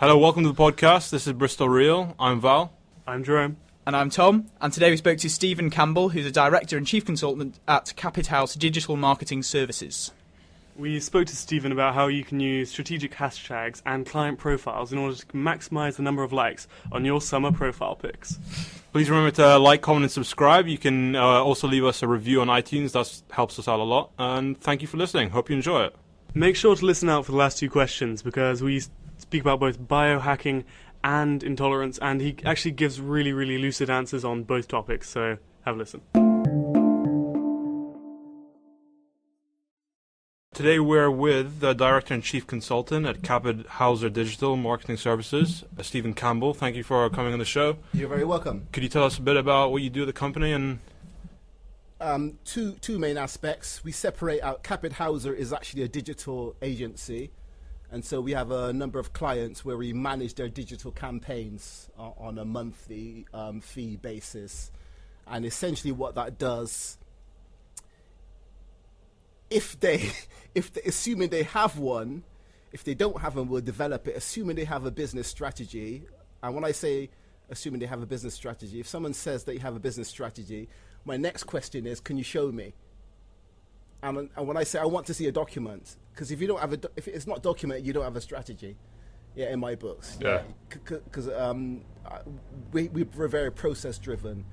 Hello, welcome to the podcast. This is Bristol Real. I'm Val. I'm Jerome. And I'm Tom, and today we spoke to Stephen Campbell, who's a Director and Chief Consultant at Capit House Digital Marketing Services. We spoke to Stephen about how you can use strategic hashtags and client profiles in order to maximize the number of likes on your summer profile pics. Please remember to like, comment, and subscribe. You can also leave us a review on iTunes. That helps us out a lot. And thank you for listening. Hope you enjoy it. Make sure to listen out for the last two questions because we speak about both biohacking and intolerance, and he actually gives really, really lucid answers on both topics, so have a listen. Today we're with the Director and Chief Consultant at Capit House Digital Marketing Services, Stephen Campbell. Thank you for coming on the show. You're very welcome. Could you tell us a bit about what you do at the company? And two main aspects. We separate out. Capit Hauser is actually a digital agency, and so we have a number of clients where we manage their digital campaigns on a monthly fee basis. And essentially what that does, assuming they have one, if they don't have one, we'll develop it, assuming they have a business strategy. And when I say assuming they have a business strategy, if someone says that you have a business strategy, my next question is, can you show me? And when I say I want to see a document, because if you don't have if it's not documented, you don't have a strategy. Yeah, in my books. Yeah. Because we're very process driven,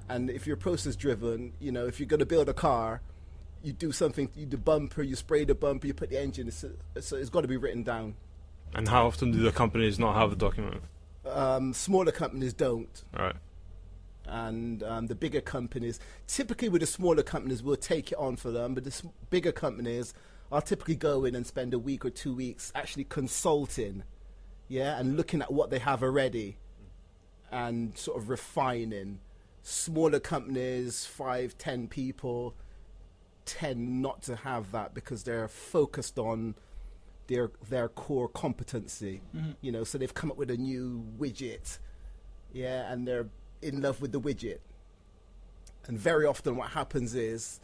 and if you're process driven, you know, if you're going to build a car, you do something. You do bumper, you spray the bumper, you put the engine. So it's got to be written down. how often do the companies not have the document? Smaller companies don't. All right. And the bigger companies, typically with the smaller companies, we'll take it on for them. But the bigger companies, I'll typically go in and spend a week or 2 weeks actually consulting, and looking at what they have already and sort of refining. Smaller companies, 5, 10 people, tend not to have that because they're focused on their core competency. Mm-hmm. So they've come up with a new widget, and they're in love with the widget. And very often what happens is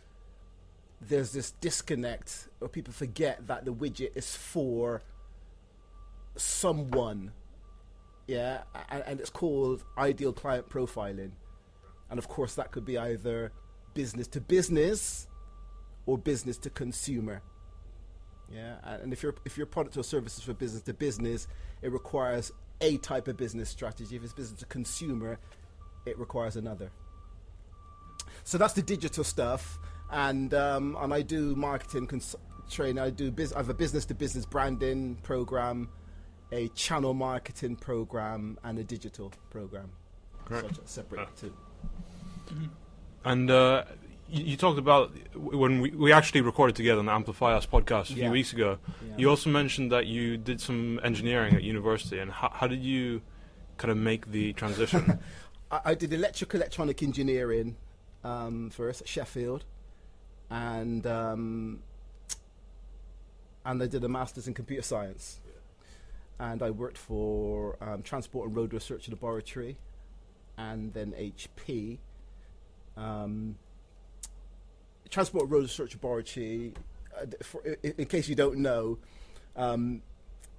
there's this disconnect, or people forget that the widget is for someone, and it's called ideal client profiling. And of course that could be either business to business or business to consumer. And if your product or service is for business to business, it requires a type of business strategy. If it's business to consumer, it requires another. So that's the digital stuff, and I do marketing training. I have a business to business branding program, a channel marketing program, and a digital program. Correct. So separate too. Mm-hmm. And you talked about when we actually recorded together on the Amplify Us podcast a few weeks ago. Yeah. You also mentioned that you did some engineering at university, and how did you kind of make the transition? I did electronic engineering first at Sheffield, and I did a master's in computer science, and I worked for Transport and Road Research Laboratory, and then HP. Transport and Road Research Laboratory, in case you don't know,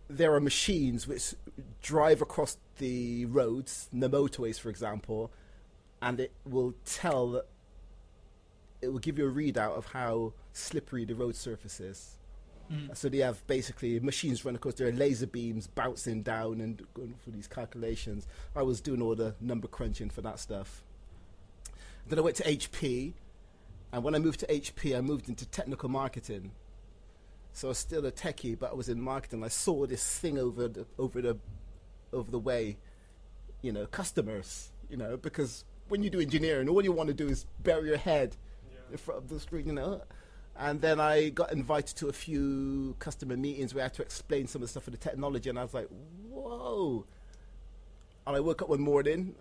there are machines which drive across the roads, the motorways, for example, and it will give you a readout of how slippery the road surface is. So they have basically machines run across, there are laser beams bouncing down and going through these calculations. I was doing all the number crunching for that stuff. Then I went to HP, and when I moved to HP, I moved into technical marketing. So I was still a techie, but I was in marketing. I saw this thing over the way, customers, because when you do engineering, all you want to do is bury your head in front of the screen, And then I got invited to a few customer meetings where I had to explain some of the stuff of the technology, and I was like, whoa. And I woke up one morning,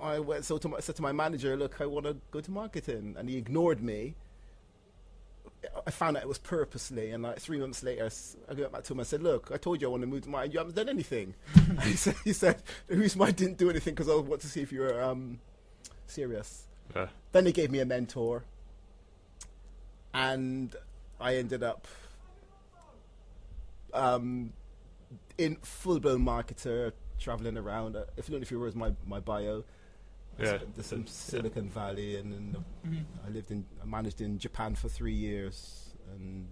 I said to my manager, look, I want to go to marketing, and he ignored me. I found out it was purposely, and 3 months later, I went back to him and said, look, I told you I want to move to marketing, you haven't done anything. he said, the reason why I didn't do anything because I want to see if you were serious. Yeah. Then he gave me a mentor, and I ended up in full-blown marketer, traveling around. If you don't know if you read my bio, there's some Silicon Valley, and then I managed in Japan for 3 years, and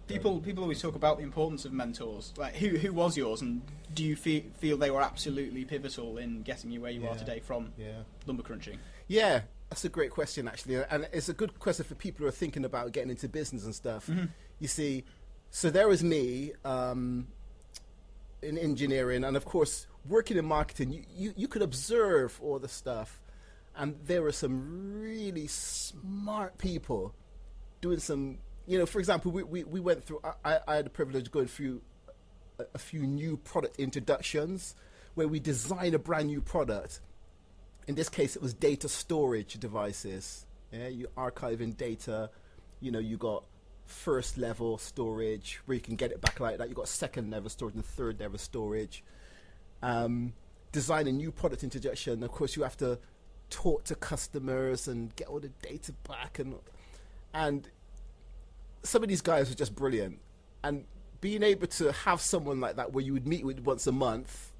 people always talk about the importance of mentors. Like, who was yours, and do you feel they were absolutely pivotal in getting you where you are today from lumber crunching? Yeah, that's a great question, actually, and it's a good question for people who are thinking about getting into business and stuff. You see, so there was me in engineering, and of course working in marketing. You could observe all the stuff, and there were some really smart people doing some. For example, we went through. I had the privilege of going through a few new product introductions where we designed a brand new product. In this case, it was data storage devices. Yeah, you archiving data. You got first level storage where you can get it back like that. You got second level storage and third level storage. Design a new product introduction. Of course, you have to talk to customers and get all the data back, and some of these guys were just brilliant. And being able to have someone like that where you would meet with once a month,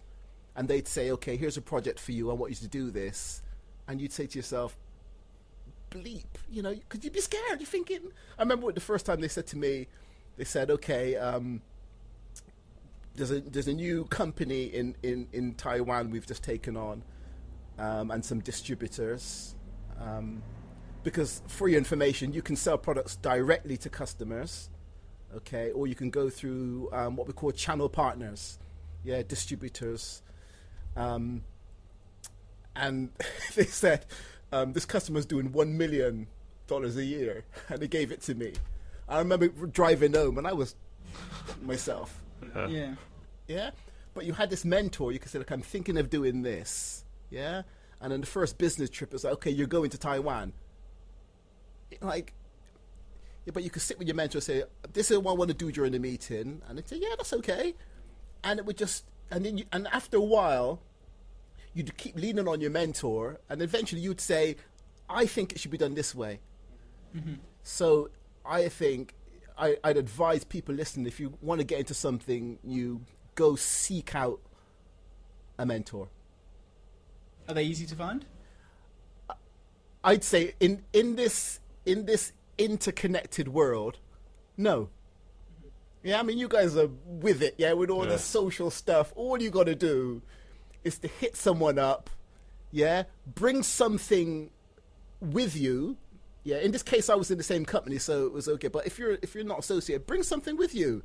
and they'd say, okay, here's a project for you, I want you to do this, and you'd say to yourself, bleep, because you'd be scared. You're thinking, I remember the first time they said to me, they said, okay, there's a new company in Taiwan we've just taken on, and some distributors, because for your information, you can sell products directly to customers, okay, or you can go through what we call channel partners, distributors, and they said this customer's doing $1 million a year, and they gave it to me. I remember driving home, and I was myself. But you had this mentor. You could say, look, I'm thinking of doing this, and then the first business trip is like, okay, you're going to Taiwan. Like, but you could sit with your mentor and say, this is what I want to do during the meeting, and they'd say, yeah, that's okay. And it would just, and after a while, you'd keep leaning on your mentor, and eventually you'd say, I think it should be done this way. So I think I'd advise people listening, if you want to get into something, you go seek out a mentor. Are they easy to find? I'd say in this interconnected world, no. Yeah, I mean, you guys are with it, with all the social stuff. All you got to do is to hit someone up, bring something with you. In this case, I was in the same company, so it was okay. But if you're not associated, bring something with you.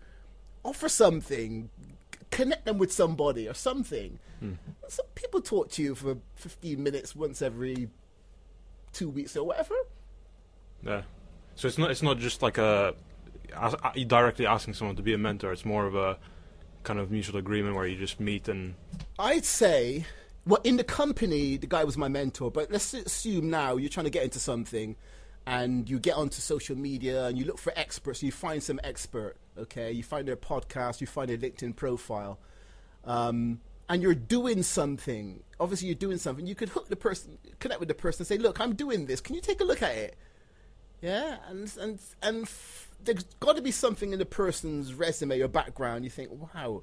Offer something. Connect them with somebody or something. Some people talk to you for 15 minutes once every 2 weeks or whatever. Yeah. So it's not just like directly asking someone to be a mentor. It's more of a kind of mutual agreement where you just meet and. I'd say, well, in the company, the guy was my mentor. But let's assume now you're trying to get into something, and you get onto social media and you look for experts. You find some expert, okay? You find their podcast, you find their LinkedIn profile, and you're doing something. Obviously, you're doing something. You could connect with the person, and say, "Look, I'm doing this. Can you take a look at it?" Yeah, and there's got to be something in the person's resume or background. You think, "Wow,"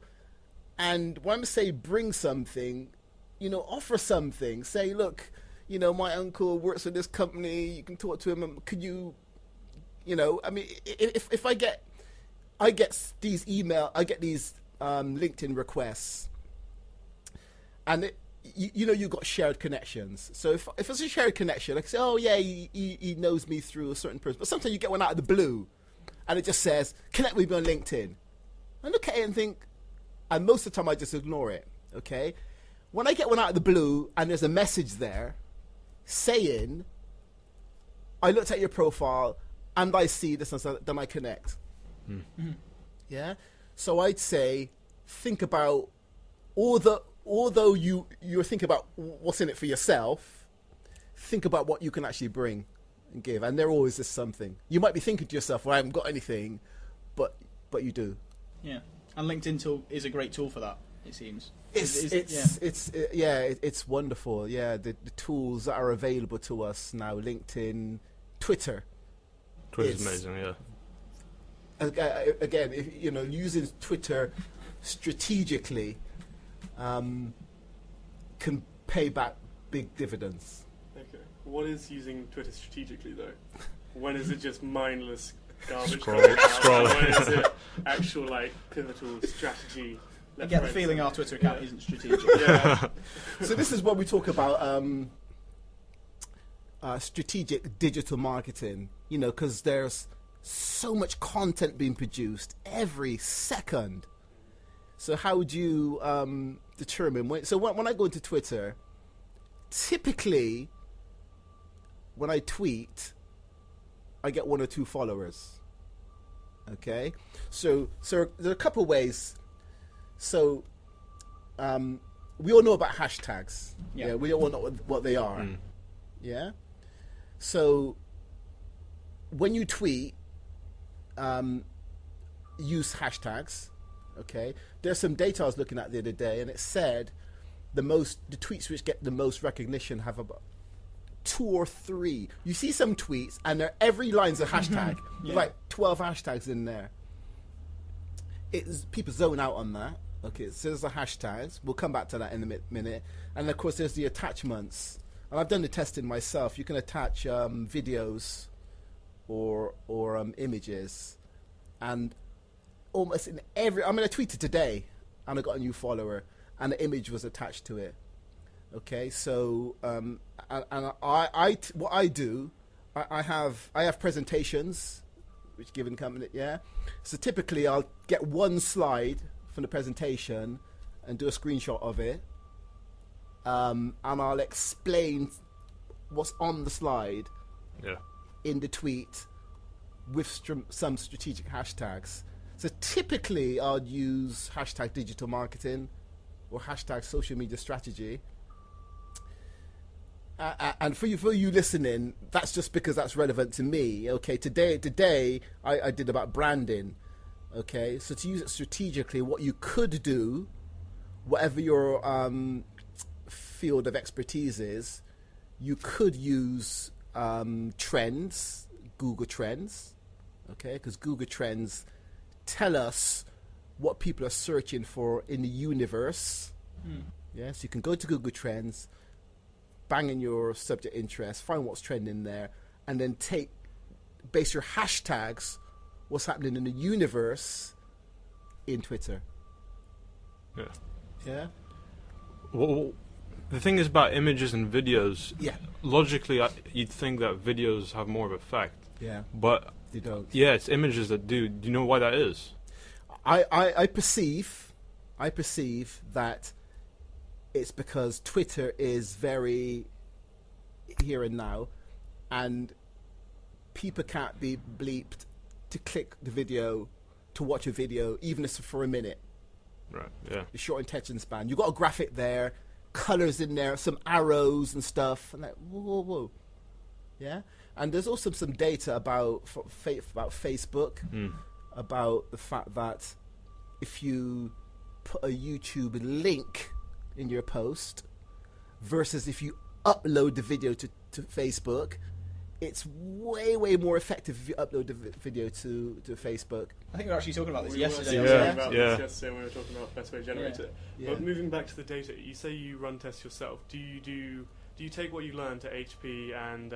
and when I say bring something, offer something. Say, "Look, my uncle works for this company. You can talk to him. Could you, I mean, if I get these LinkedIn requests, and you've got shared connections. So if it's a shared connection, I can say, oh yeah, he knows me through a certain person. But sometimes you get one out of the blue, and it just says, connect with me on LinkedIn. I look at it and think, and most of the time I just ignore it. Okay, when I get one out of the blue and there's a message there saying, I looked at your profile and I see this, and then I connect. Yeah. So I'd say, think about although you're thinking about what's in it for yourself, think about what you can actually bring and give. And there always is something. You might be thinking to yourself, well, I haven't got anything, but you do. Yeah. And LinkedIn is a great tool for that, it seems. It's wonderful. Yeah, the tools that are available to us now, LinkedIn, Twitter. Twitter's amazing, yeah. Again, using Twitter strategically can pay back big dividends. Okay. What is using Twitter strategically, though? When is it just mindless garbage? Scroll. When is it actual, like, pivotal strategy? I get the feeling our Twitter account isn't strategic. Yeah. So this is what we talk about strategic digital marketing, you know, because there's so much content being produced every second. So how would you determine when I go into Twitter, typically when I tweet, I get 1 or 2 followers. Okay, so there are a couple ways. So we all know about hashtags. Yeah, we all know what they are. Yeah. So when you tweet, use hashtags. Okay, there's some data I was looking at the other day, and it said the tweets which get the most recognition have about 2 or 3. You see some tweets, and every line's a hashtag. There's like 12 hashtags in there. People zone out on that. Okay, so there's the hashtags. We'll come back to that in a minute. And of course, there's the attachments. And I've done the testing myself. You can attach videos or images, and almost in every. I mean, I tweeted today, and I got a new follower, and the image was attached to it. Okay, so and what I do, I have presentations, which given company, yeah. So typically, I'll get one slide from the presentation and do a screenshot of it, and I'll explain what's on the slide in the tweet with some strategic hashtags. So typically I'll use hashtag digital marketing or hashtag social media strategy. And for you listening, that's just because that's relevant to me. Okay, today I did about branding. Okay, so to use it strategically, what you could do, whatever your field of expertise is, you could use trends, Google Trends, okay, because Google Trends tell us what people are searching for in the universe. Yeah, so you can go to Google Trends, bang in your subject interest, find what's trending there, and then base your hashtags, what's happening in the universe, in Twitter. Yeah. Well, the thing is about images and videos. Yeah. Logically, you'd think that videos have more of effect. Yeah. But they don't. Yeah, it's images that do. Do you know why that is? I perceive that it's because Twitter is very here and now, and people can't be bleeped to click the video, to watch a video, even if it's for a minute. Right, yeah. The short attention span. You've got a graphic there, colours in there, some arrows and stuff, and like, whoa. Yeah? And there's also some data about Facebook, about the fact that if you put a YouTube link in your post versus if you upload the video to Facebook, it's way more effective if you upload the video to Facebook. I think we were actually talking about this yesterday. We were talking about this yesterday when we were talking about best way to generate it. Yeah. But moving back to the data, you say you run tests yourself. Do you take what you learned to HP and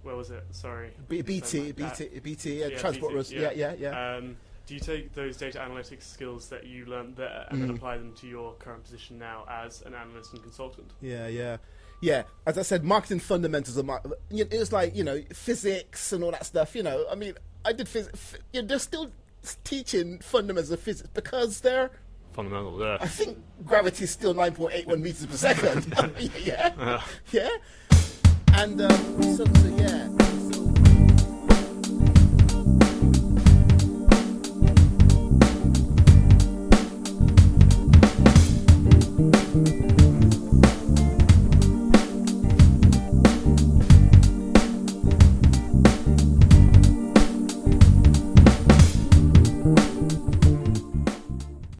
where was it? Sorry, BT, Transport Roads. Yeah. Do you take those data analytics skills that you learned there and then apply them to your current position now as an analyst and consultant? Yeah. As I said, marketing fundamentals are it's like, physics and all that stuff. I mean, I did physics. They're still teaching fundamentals of physics because they're fundamental. Yeah. I think gravity is still 9.81 meters per second. Yeah. And so yeah.